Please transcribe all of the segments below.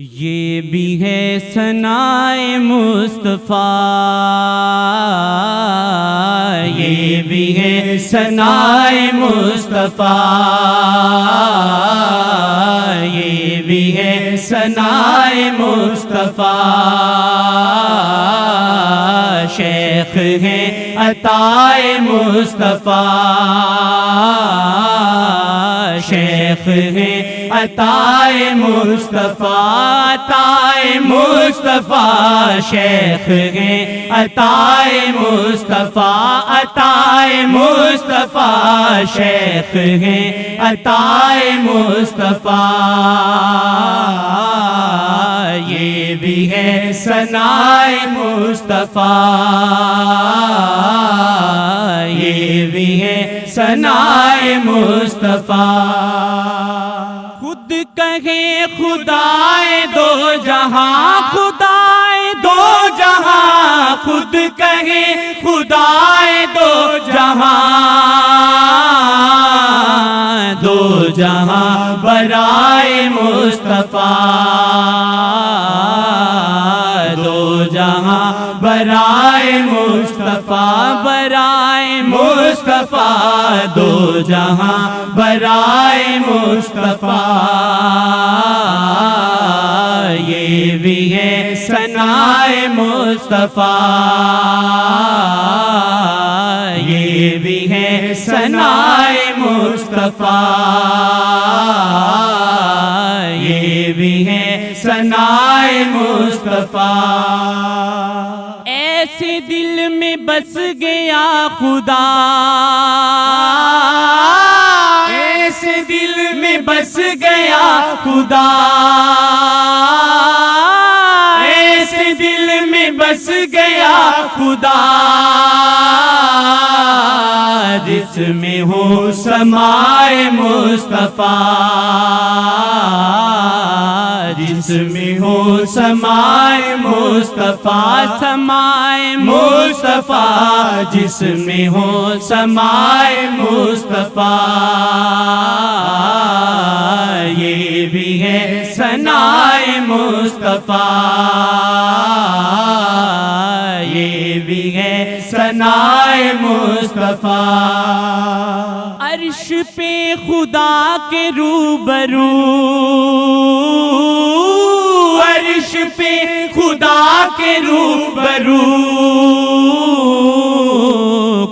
یہ بھی ہے ثنائے مصطفیٰ، یہ بھی ہے ثنائے مصطفیٰ، یہ بھی ہے ثنائے مصطفیٰ۔ شیخ ہیں عطائے مصطفیٰ، شیخ ہیں عطائے مصطفیٰ، عطائے مصطفیٰ، شیخ ہیں عطائے مصطفیٰ، عطائے مصطفیٰ، شیخ ہیں عطائے مصطفیٰ۔ یہ بھی ہے ثنائے مصطفیٰ، یہ بھی ہے ثنائے مصطفیٰ۔ خود کہے خدائے دو جہاں، خدائے دو جہاں، خود کہے خدائے دو جہاں، دو جہاں برائے مصطفیٰ، دو جہاں برائے مصطفیٰ، برائے مصطفیٰ، دو جہاں برائے مصطفیٰ۔ یہ بھی ہے ثنائے مصطفیٰ، یہ بھی ہے ثنائے مصطفیٰ، یہ بھی ہے ثنائے مصطفیٰ۔ ایسے دل میں بس گیا خدا، ایسے دل میں بس گیا خدا، ایسے دل میں بس گیا خدا، جس میں ہو سمائے مصطفیٰ، جس میں ہو سمائے مصطفیٰ، سمائے مصطفیٰ، جس میں ہو سمائے مصطفیٰ۔ یہ بھی ہے ثنائے مصطفیٰ، یہ بھی ہے ثنائے مصطفیٰ۔ عرش پہ خدا کے روبرو، عرش پہ خدا کے روبرو،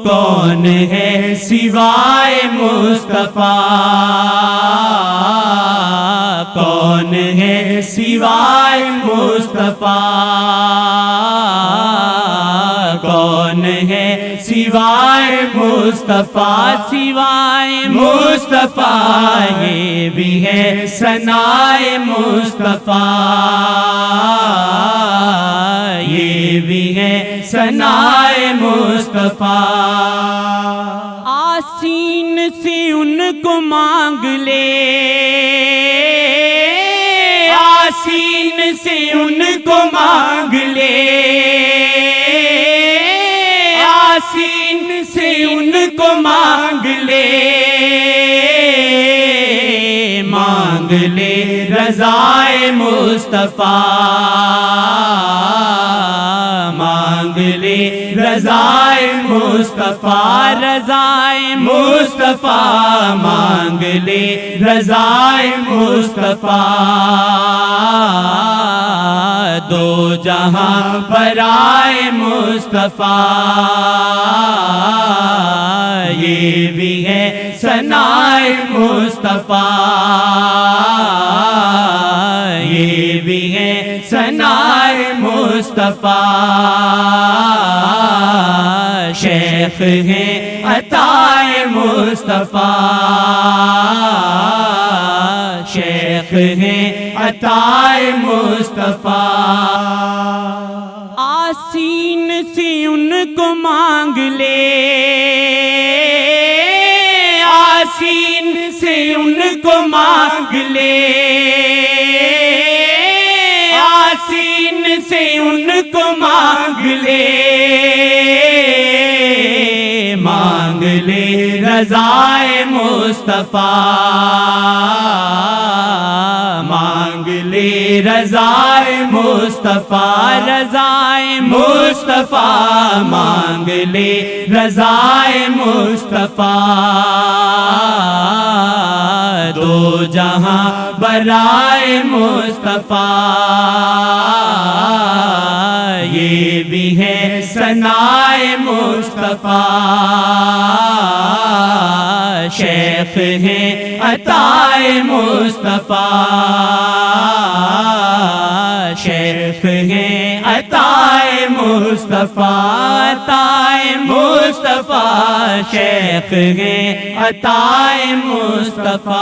کون ہے سوائے مصطفیٰ، کون ہے سوائے مصطفیٰ، کون ہے سوائے مصطفیٰ، سوائے مصطفیٰ۔ یہ بھی ہے ثنائے مصطفیٰ، یہ بھی ہے ثنائے مصطفیٰ۔ آسین سے ان کو مانگ لے، آسین سے ان کو مانگ لے، آسین سے ان کو مانگ لے، مانگ لے رضائے مصطفیٰ، مانگ لے رضائے مصطفیٰ، رضائے مصطفیٰ، مانگ لے رضائے مصطفیٰ۔ دو جہاں برائے مصطفیٰ، یہ بھی ہے ثنائے مصطفیٰ، یہ بھی ہے ثنائے مصطفیٰ۔ شیخ ہیں عطائے مصطفیٰ، شیخ ہیں عطائے مصطفیٰ۔ آسین سے ان کو مانگ لے، آسین سے ان کو مانگ لے، آسین سے ان کو مانگ لے، مانگ لے رضائے مصطفیٰ، مانگ لے رضائے مصطفیٰ رضائے مصطفیٰ مانگ لے رضائے مصطفیٰ دو جہاں برائے مصطفیٰ یہ بھی ہے ثنائے مصطفیٰ شیخ ہیں عطائے مصطفیٰ شیخ ہیں عطائے مصطفیٰ عطائے مصطفیٰ شیخ ہیں عطائے مصطفیٰ